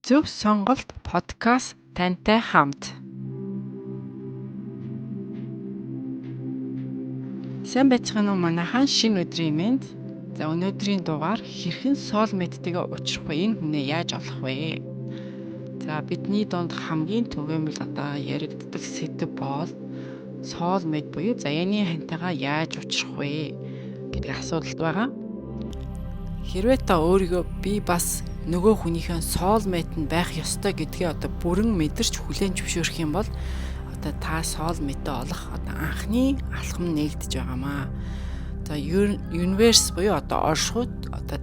Зөв сонголт подкаст тантай хамт. Сайн байцгаана уу манайхан шинэ өдрийн мэнд. За өнөөдрийн дугаар хэрхэн soulmate-тэйгээ уулзах вэ? Энэ хүнээ яаж олох вэ? За бидний донд хамгийн түгээмэл яригддаг сэдэв бол soulmate буюу заяаны хантайгаа яаж уулзах вэ гэдэг асуулт байгаа. Хэрвээ та өөрийгөө би бас нөгөө хүнийхээ soulmate нь байх ёстой гэдгээ бүрэн мэдэрч хүлээн зөвшөөрөх юм бол та soulmate-тэй олох анхны алхам нэгдэж байгаамаа. За universe буюу оршихуйд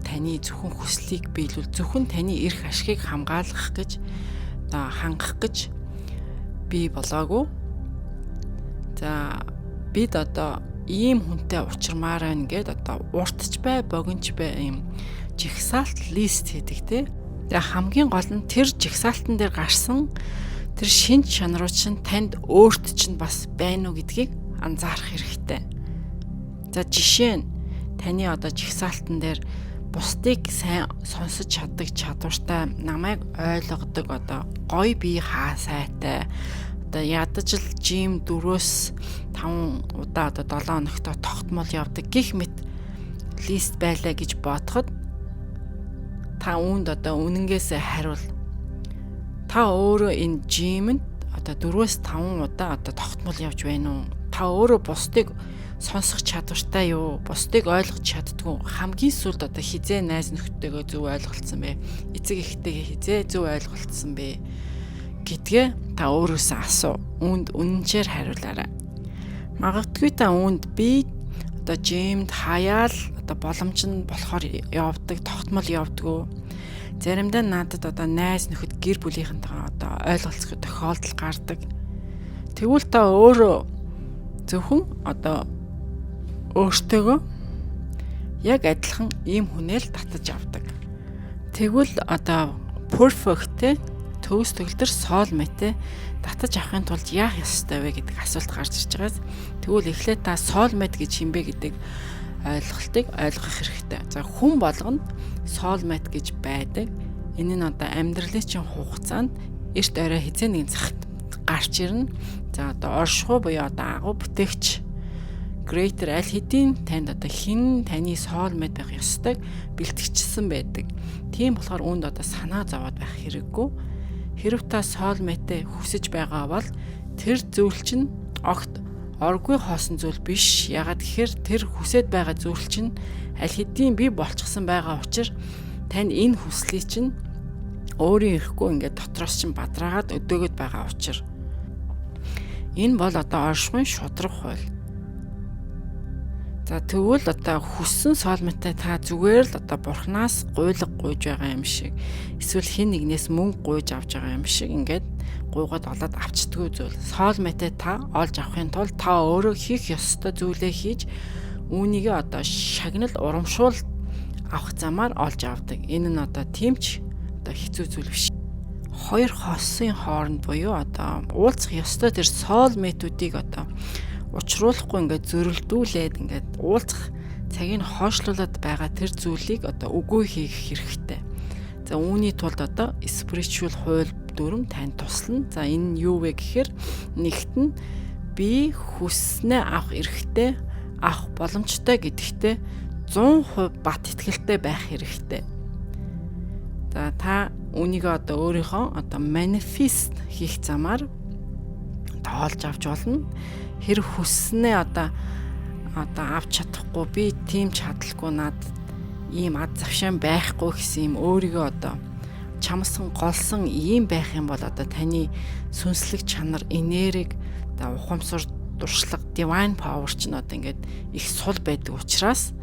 таны зөвхөн хүслийг биелүүл, зөвхөн таны эрх ашигыг хамгаалах гэж хангах гэж бий болоогүй. За бид ийм хүнтэй уулзмаар байна гэд уртч бай, богинч бай юм жигсаалт лист хийдэг те. За хамгийн гол нь тэр жигсаалтан дээр гарсан тэр шинж чанарууд чинь танд өөрт чинь бас байна уу гэдгийг анзаарах хэрэгтэй. За жишээ нь таны жигсаалтан дээр бусдыг сайн сонсож чаддаг чадвартай, намайг ойлгодог гоё бие хаа сайтай, ядаж л жим 4-5 удаа 7 хоногт тогтмол явдаг гэх мэт лист байлаа гэж бодоход та үүнд үнэнгээсээ хариул. Та өөрөө энэ жимэнд 4-5 удаа тогтмол явж байна уу? Та өөрөө бусдыг сонсох чадвартай юу? Бусдыг ойлгож чаддгүй хамгийн сүүлд хизээ найз нөхдөйгөө зөв ойлголцсон бэ? Эцэг эхтэйгээ хизээ зөв ойлголцсон бэ? Гэдгээ та өөрөөсөө асуу. Үүнд үнэнчээр хариулаарай. Магадгүй та үүнд би жимд хаяал боломж нь болохоор явдаг, тогтмол явдггүй. Заримдаа надад найз нөхөд гэр бүлийнхэнтэйгээ ойлголцох тохиолдол гардаг. Тэгвэл та өөрөө зөвхөн өөртөөгөө яг адилхан ийм хүнээл татаж авдаг. Тэгвэл perfect төгс төгөлдөр soulmate татаж авахын тулд яах ёстой вэ гэдэг асуулт гарч ирж байгаас тэгвэл эхлээд та soulmate гэж хэмбэ гэдэг ойлголтыг ойлгох хэрэгтэй. За хүн болгонд soulmate гэж байдаг. Энэ нь амьдралын чинь хугацаанд эрт орой хизээ нэгэн цагт гарч ирнэ. За оршихуй буюу агуу бүтээгч greater аль хэдийн танд хэн таны soulmate байх ёстойг бэлтгэжсэн байдаг. Тийм болохоор үүнд санаа зовоод байх хэрэггүй. Хэрв та soulmate хүсэж байгаа бол тэр зүйл чинь огт оргүй хоосон зүйл биш. Ягаад гэхээр тэр хүсэж байгаа зүйл чинь аль хэдийн бий болчихсон байгаа учраас тань энэ хүслийг чинь өөрийн ирэхгүй дотроос чинь бадраагаад өдөөгд байгаа учраас энэ бол оршихуйн шудраг хууль. За тэгвэл хүссэн soulmate та зүгээр л бурхнаас гуйлга гуйж байгаа юм шиг, эсвэл хэн нэгнээс мөнгө гуйж авч байгаа юм шиг гуйгаад олоод авчдгүй зүйл. Soulmate та олж авахын тулд та өөрөө хийх ёстой зүйлээ хийж үүнийг шагнал урамшуул авах замаар олж авдаг. Энэ нь тэмч хэцүү зүйл биш. Хоёр хоосон хооронд буюу уулзах ёстой тэр soulmate-уудыг учруулахгүй зөрөлдүүлээд уулзах цагийг хойшлуулад байгаа тэр зүйлийг үгүй хийх хэрэгтэй. За үүний тулд spiritual хууль дүрм танд туслана. За энэ нь юу вэ гэхээр нэгт нь би хүснээ авах эрхтэй, авах боломжтой гэдэгтээ 100% бат итгэлтэй байх хэрэгтэй. За та үнийг өөрийнхөө manifest хийх замаар тоолж авч болно. Хэрэг хүснээ авч чадахгүй, би тийм чадалгүй, надад ийм ад завшаан байхгүй гэсэн юм өөрийгөө чамсан голсон ийм байх юм бол таны сүнслэг чанар, энерги, ухамсар, дуршлаг, divine power ч их сул байдаг учраас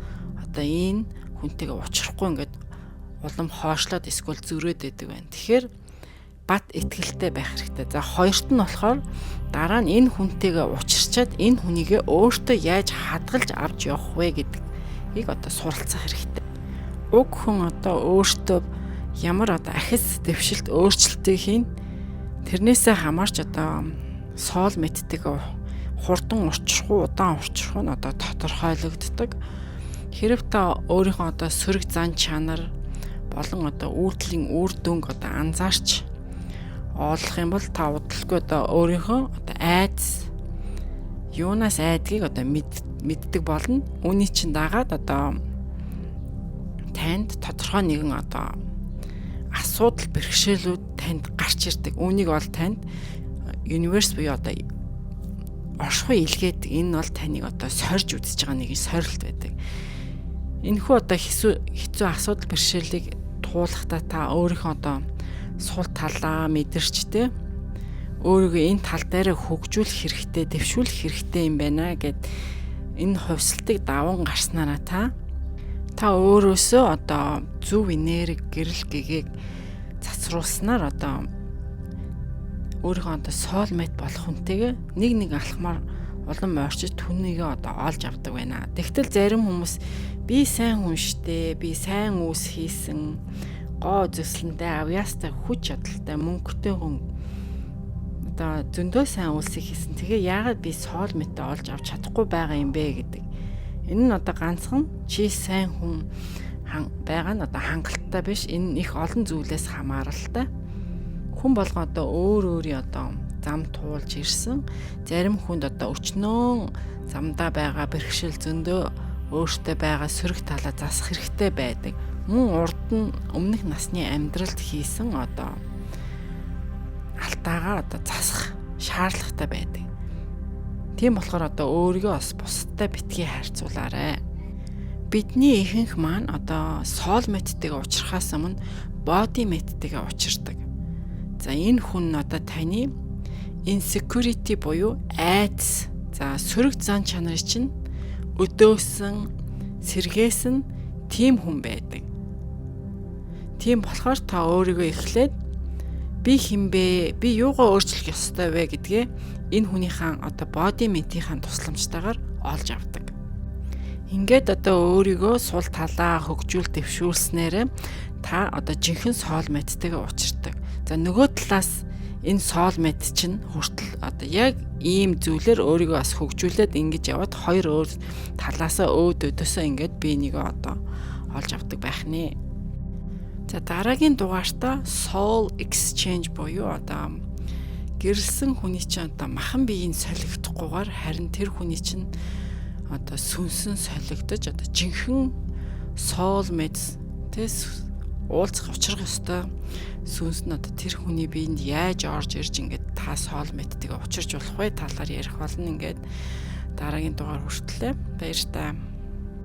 энэ хүнтэйгээ уулзахгүй улам хоошлоод эсвэл зөрөөд байдаг байна. Тэгэхээр бат итгэлтэй байх хэрэгтэй. За хоёрт нь болохоор дараа нь энэ хүнтэйгээ уулзчаад энэ хүнийгээ өөртөө яаж хадгалж авч явах вэ гэдгийг суралцах хэрэгтэй. Уг хүн өөртөө ямар ахис дэвшилт өөрчлөлтийг хийн, тэрнээсээ хамаарч soulmate-тэйгээ хурдан урчих уу, удаан урчих уу тодорхойлогддог. Хэрв та өөрийнхөө сөрөг зан чанар, болон одоо үйлдэлийн үр дүнг одоо анзаарч олох юм бол та удалгүй одоо өөрийнхөө одоо айдас юунаас айдгийг одоо мэддэг болно. Үүний чинь дагаад одоо танд тодорхой нэгэн одоо асуудал бэрхшээлүүд танд гарч ирдэг. Үүнийг бол танд universe буюу одоо оршихуй илгээд энэ бол таныг одоо сорж үзэж байгаа нэгэн сорилт байдаг. Энэхүү одоо хэцүү асуудал бэрхшээлийг туулахдаа та өөрийнхөө одоо сул талаа мэдэрчтэй өөрийгөө энэ тал дээр хөгжүүлэх хэрэгтэй, дэвшүүлэх хэрэгтэй юм байна гэд энэ хувьсалтыг даван гарснараа та өөрөөсөө одоо зөв энерги гэрэл гэгээг цацруулснаар одоо өөрийнхөө одоо soulmate болох хүнтэйгээ нэг алхмаар улам ойрчиж түүнийгээ одоо олж авдаг байна. Тэгтэл зарим хүмүүс би сайн хүн штэ, би сайн үс хийсэн, гоо зөвслөнтэй, авьяастай, хүч чадалтай, мөнгөтэй хүн одоо зөндөө сайн үлсийг хийсэн. Тэгээ яагаад би soulmate олж авч чадахгүй байгаа юм бэ гэдэг. Энэ нь одоо ганцхан чи сайн хүн байгаа нь одоо хангалттай биш. Энэ их олон зүйлээс хамааралтай. Хүн болгоо одоо өөрийн одоо зам туулж ирсэн. Зарим хүнд одоо өчнөө замдаа байгаа бэрхшээл зөндөө өөртөө байгаа сөрөг талаа засах хэрэгтэй байдаг. Мөн урд нь өмнөх насны амьдралд хийсэн одоо алдаагаа одоо засах шаардлагатай байдаг. Тийм болохоор одоо өөрийгөө бас бусдад битгий харьцуулаарай. Бидний ихэнх маань одоо soulmate-тэйгээ уулзахаас өмнө bodymate-тэйгээ уулздаг. За энэ хүн нь одоо таны insecurity буюу айдас, за сөрөг зан чанарын чинь өдөөсөн, сэргээсэн тийм хүн байдаг. Тийм болохоор та өөрийгөө эхлээд би хинбэ, би юугаа өөрчлөх ёстой вэ гэдгээ энэ хүнийхэн одоо bodymate-ийн тусламжтайгаар олж авдаг. Ингээд одоо өөрийгөө сул талаа хөгжүүл дэвшүүлснээр та одоо жинхэнэ soulmate-тэйгээ уулздаг. За нөгөө талаас энэ soulmate чинь хүртэл одоо яг ийм зүйлээр өөрийгөө бас хөгжүүлээд ингэж яваад хоёр өөр талаасаа өдөөсөө ингээд би нэг одоо олж авдаг байх нэ. За дараагийн дугаартаа soul exchange буюу одоо гэрэлсэн хүний чинь одоо махан биеийн солигдохгүйгээр харин тэр хүний чинь одоо сүнсэн солигдож одоо жинхэнэ soulmates тэс уулзах учрах ёстой сүнс нь одоо тэр хүний биед яаж орж ирж ингээд та soulmate-тэйгээ учирч болох вэ талаар ярих болно. Ингээд дараагийн дугаар хүртлээ баяр таа.